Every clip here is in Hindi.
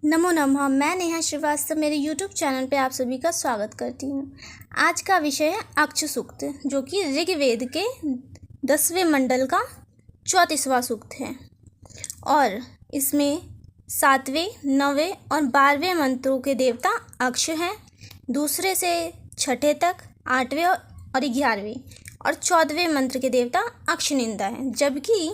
नमो नमः। मैं नेहा श्रीवास्तव मेरे YouTube चैनल पे आप सभी का स्वागत करती हूँ। आज का विषय है अक्ष सूक्त, जो कि ऋग्वेद के 10वें मंडल का 34वां सूक्त है और इसमें 7वें, 9वें और 12वें मंत्रों के देवता अक्ष हैं। दूसरे से छठे तक 8वें और 11वें और 14वें मंत्र के देवता अक्षनिंदा हैं, जबकि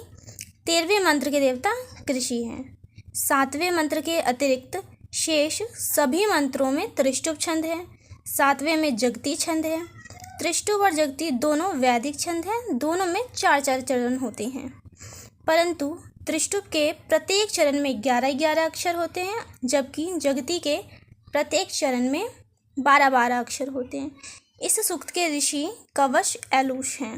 13वें मंत्र के देवता कृषि हैं। 7वें मंत्र के अतिरिक्त शेष सभी मंत्रों में त्रिष्टुप छंद है। 7वें में जगती छंद है। त्रिष्टुप और जगती दोनों वैदिक छंद हैं। दोनों में 4-4 चरण होते हैं, परंतु त्रिष्टुप के प्रत्येक चरण में 11-11 अक्षर होते हैं, जबकि जगती के प्रत्येक चरण में 12-12 अक्षर होते हैं। इस सूक्त के ऋषि कवश एलूश हैं।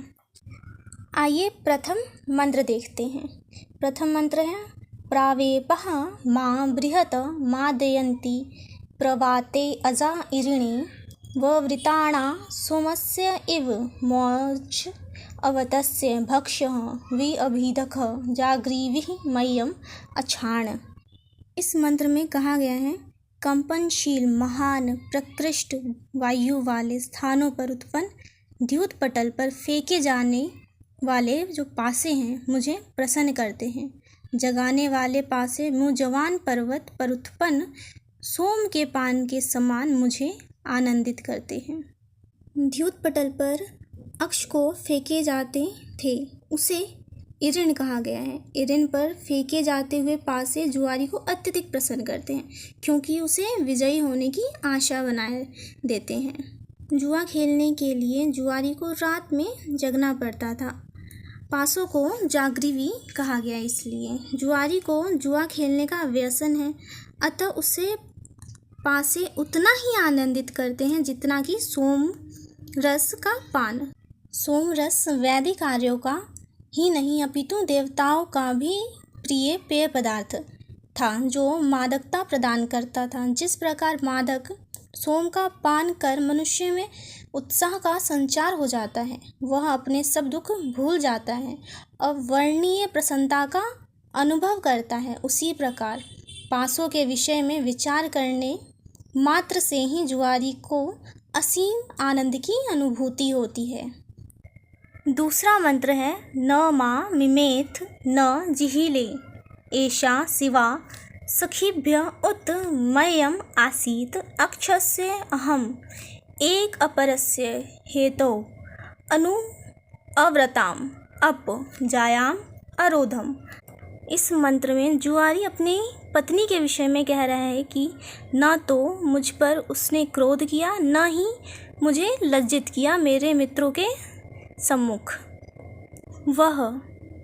आइए प्रथम मंत्र देखते हैं। प्रथम मंत्र है प्रावेपः मा बृहत मादयन्ति प्रवाते अजा इरिणी ववृताणा सोमस्य इव मोच अवतस्य भक्षः वि अभिदख जाग्रीविः मह्यम अछाण। इस मंत्र में कहा गया है, कंपनशील महान प्रकृष्ट वायु वाले स्थानों पर उत्पन्न द्यूत पटल पर फेंके जाने वाले जो पासे हैं मुझे प्रसन्न करते हैं। जगाने वाले पासे मुजवान पर्वत पर उत्पन्न सोम के पान के समान मुझे आनंदित करते हैं। द्यूत पटल पर अक्ष को फेंके जाते थे, उसे इरिन कहा गया है। इरिन पर फेंके जाते हुए पासे जुआरी को अत्यधिक प्रसन्न करते हैं, क्योंकि उसे विजयी होने की आशा बनाए देते हैं। जुआ खेलने के लिए जुआरी को रात में जगना पड़ता था। पासों को जागृवी कहा गया, इसलिए जुआरी को जुआ खेलने का व्यसन है, अतः उसे पासे उतना ही आनंदित करते हैं जितना कि सोम रस का पान। सोम रस वैदिक कार्यों का ही नहीं अपितु देवताओं का भी प्रिय पेय पदार्थ था, जो मादकता प्रदान करता था। जिस प्रकार मादक सोम का पान कर मनुष्य में उत्साह का संचार हो जाता है, वह अपने सब दुख भूल जाता है, अवर्णनीय प्रसन्नता का अनुभव करता है, उसी प्रकार पासों के विषय में विचार करने मात्र से ही जुआरी को असीम आनंद की अनुभूति होती है। दूसरा मंत्र है न मा मिमेथ न जिहिले एषा शिवा सखीभ्य उत मह्यम आसीत अक्षस्य अहम एक अपरस्य हेतौ अनु अव्रताम अप जायाम अरोधम। इस मंत्र में जुआरी अपनी पत्नी के विषय में कह रहा है कि न तो मुझ पर उसने क्रोध किया, न ही मुझे लज्जित किया मेरे मित्रों के सम्मुख।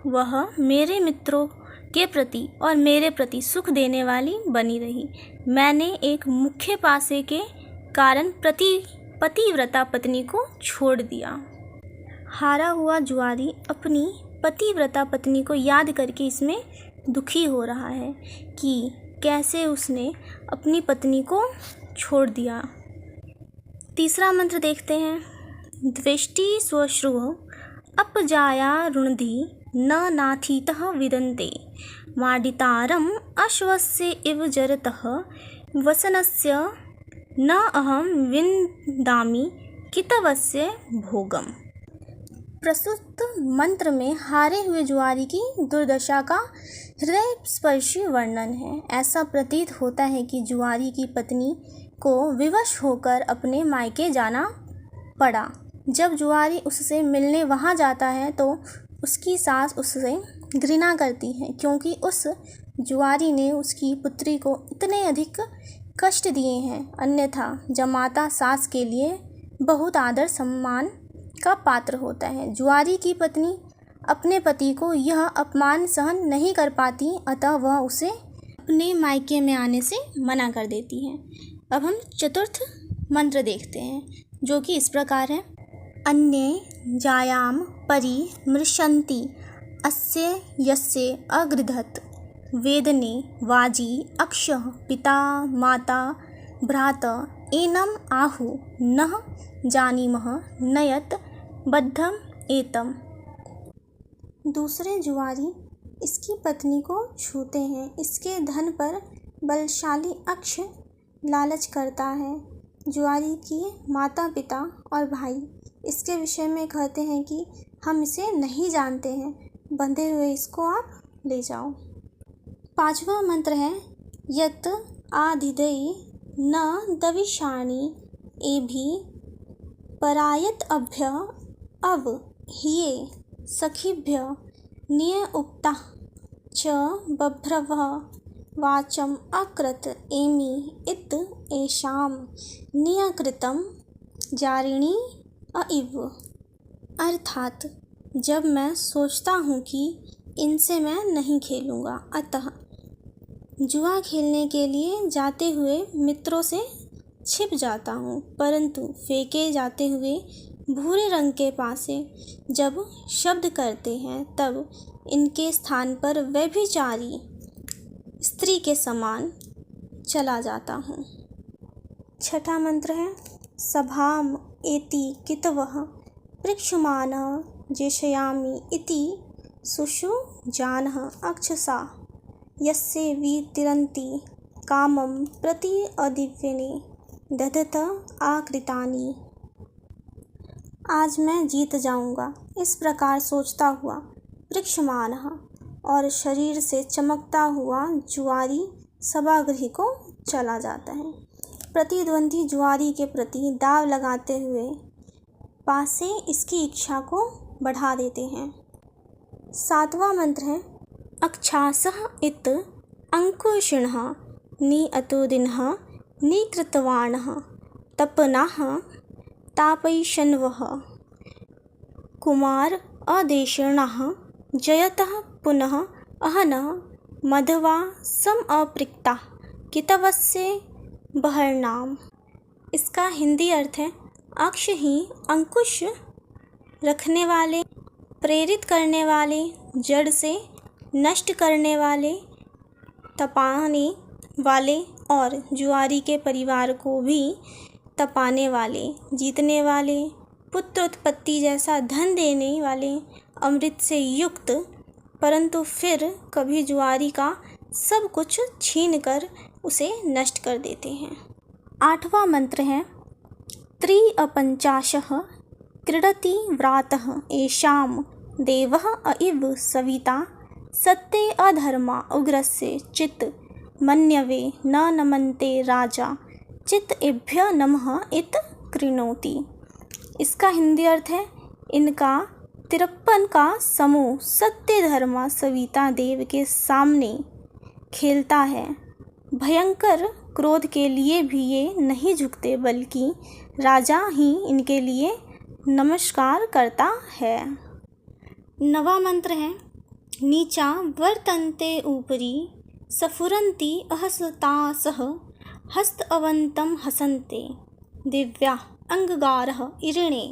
वह मेरे मित्रों के प्रति और मेरे प्रति सुख देने वाली बनी रही। मैंने एक मुख्य पासे के कारण पतिव्रता पत्नी को छोड़ दिया। हारा हुआ जुआरी अपनी पतिव्रता पत्नी को याद करके इसमें दुखी हो रहा है कि कैसे उसने अपनी पत्नी को छोड़ दिया। तीसरा मंत्र देखते हैं। द्वेष्टि स्वश्रुव अपजाया रुणधि न नाथीतः विदन्ते माडितारम अश्वस्य इव जरतः वसनस्य न अहम विन्दामि कितवस्य भोगम। प्रस्तुत मंत्र में हारे हुए जुआरी की दुर्दशा का हृदय स्पर्शी वर्णन है। ऐसा प्रतीत होता है कि जुआरी की पत्नी को विवश होकर अपने मायके जाना पड़ा। जब जुआरी उससे मिलने वहाँ जाता है तो उसकी सास उससे घृणा करती है, क्योंकि उस जुआरी ने उसकी पुत्री को इतने अधिक कष्ट दिए हैं। अन्यथा जमाता सास के लिए बहुत आदर सम्मान का पात्र होता है। जुआरी की पत्नी अपने पति को यह अपमान सहन नहीं कर पाती, अतः वह उसे अपने मायके में आने से मना कर देती है। अब हम चतुर्थ मंत्र देखते हैं, जो कि इस प्रकार है। अन्ये जायाम परि मृशन्ति अस्य यस्य अगृधत् वेदने वाजी अक्षः पिता माता भ्राता एनम आहु नः जानीमः नयत बद्धम एतम। दूसरे जुआरी इसकी पत्नी को छूते हैं, इसके धन पर बलशाली अक्ष लालच करता है। जुआरी की माता पिता और भाई इसके विषय में कहते हैं कि हम इसे नहीं जानते हैं, बंधे हुए इसको आप ले जाओ। 5वां मंत्र है यत आधिदयी न दविषाणी एभि परायत अभ्य अब हिये सखीभ्य निय उक्ता च बभ्रवः वाचम अकृत एमि इत एषाम नियकृतम जारिणी अइव। अर्थात जब मैं सोचता हूँ कि इनसे मैं नहीं खेलूँगा, अतः जुआ खेलने के लिए जाते हुए मित्रों से छिप जाता हूँ, परंतु फेंके जाते हुए भूरे रंग के पासे जब शब्द करते हैं तब इनके स्थान पर व्यभिचारी स्त्री के समान चला जाता हूँ। 6ठा मंत्र है सभाम एति कितवः पृक्षमाणः जेषयामि इति सुषुजानः अक्षसा यस्य वितिरन्ति कामं प्रति अदिव्यने दधत आकृतानि। आज मैं जीत जाऊंगा, इस प्रकार सोचता हुआ पृक्षमाणः और शरीर से चमकता हुआ जुआरी सभागृह को चला जाता है। प्रतिद्वंदी जुआरी के प्रति दाव लगाते हुए पासे इसकी इच्छा को बढ़ा देते हैं। 7वां मंत्र है अक्षासः इत अंकुशिणः निअतुदिनः निकृतवाणः तपनः तापयिषन्वः कुमार अदेशिणः जयतः पुनः अहनः मधवा सम अपृक्ता कितवस्य बहरनाम। इसका हिंदी अर्थ है अक्ष ही अंकुश रखने वाले, प्रेरित करने वाले, जड़ से नष्ट करने वाले, तपाने वाले और जुआरी के परिवार को भी तपाने वाले, जीतने वाले, पुत्र उत्पत्ति जैसा धन देने वाले, अमृत से युक्त, परंतु फिर कभी जुआरी का सब कुछ छीन कर उसे नष्ट कर देते हैं। 8वां मंत्र है त्रिअपंचाशः क्रीडति व्रातः येषां देवः अइव सविता सत्ते अधर्मा उग्रस्य चित् मन्यवे न नमन्ते राजा चित् एभ्य नमः इत कृणोति। इसका हिंदी अर्थ है इनका 53 का समूह सत्य धर्मा सविता देव के सामने खेलता है। भयंकर क्रोध के लिए भी ये नहीं झुकते, बल्कि राजा ही इनके लिए नमस्कार करता है। 9वां मंत्र है नीचा वर्तन्ते ऊपरी सफुरन्ति अहसतासः हस्त अवन्तं हसन्ते दिव्या अंगगारः इरिणे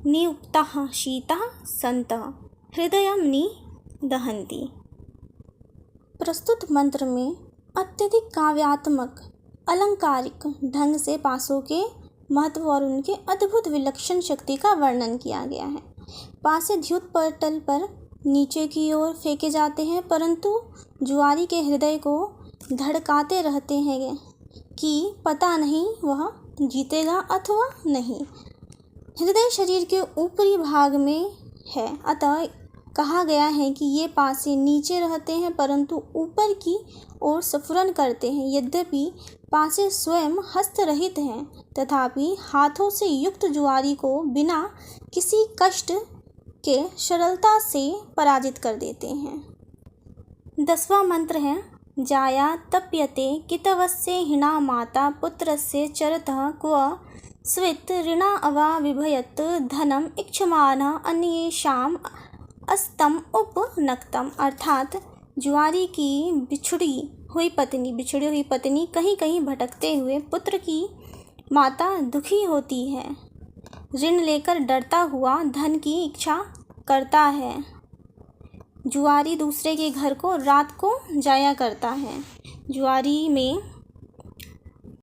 नियुक्ताः शीताः सन्तः हृदयं निदहन्ति। प्रस्तुत मंत्र में अत्यधिक काव्यात्मक अलंकारिक ढंग से पासों के महत्व और उनके अद्भुत विलक्षण शक्ति का वर्णन किया गया है। पासे द्युत पटल पर नीचे की ओर फेंके जाते हैं, परंतु जुआरी के हृदय को धड़काते रहते हैं कि पता नहीं वह जीतेगा अथवा नहीं। हृदय शरीर के ऊपरी भाग में है, अतः कहा गया है कि ये पासे नीचे रहते हैं परंतु ऊपर की ओर स्फुरन करते हैं। यद्यपि पासे स्वयं हस्त रहित हैं, तथापि हाथों से युक्त जुआरी को बिना किसी कष्ट के सरलता से पराजित कर देते हैं। 10वां मंत्र है जाया तप्यते कितवस्य हीना माता पुत्रस्य चरतः क्व स्वित् ऋणा अवा विभयत धनम इक्षमानः अन्येषाम अस्तम उपनक्तम। अर्थात जुआरी की बिछड़ी हुई पत्नी कहीं कहीं भटकते हुए पुत्र की माता दुखी होती है, ऋण लेकर डरता हुआ धन की इच्छा करता है। जुआरी दूसरे के घर को रात को जाया करता है। जुआरी में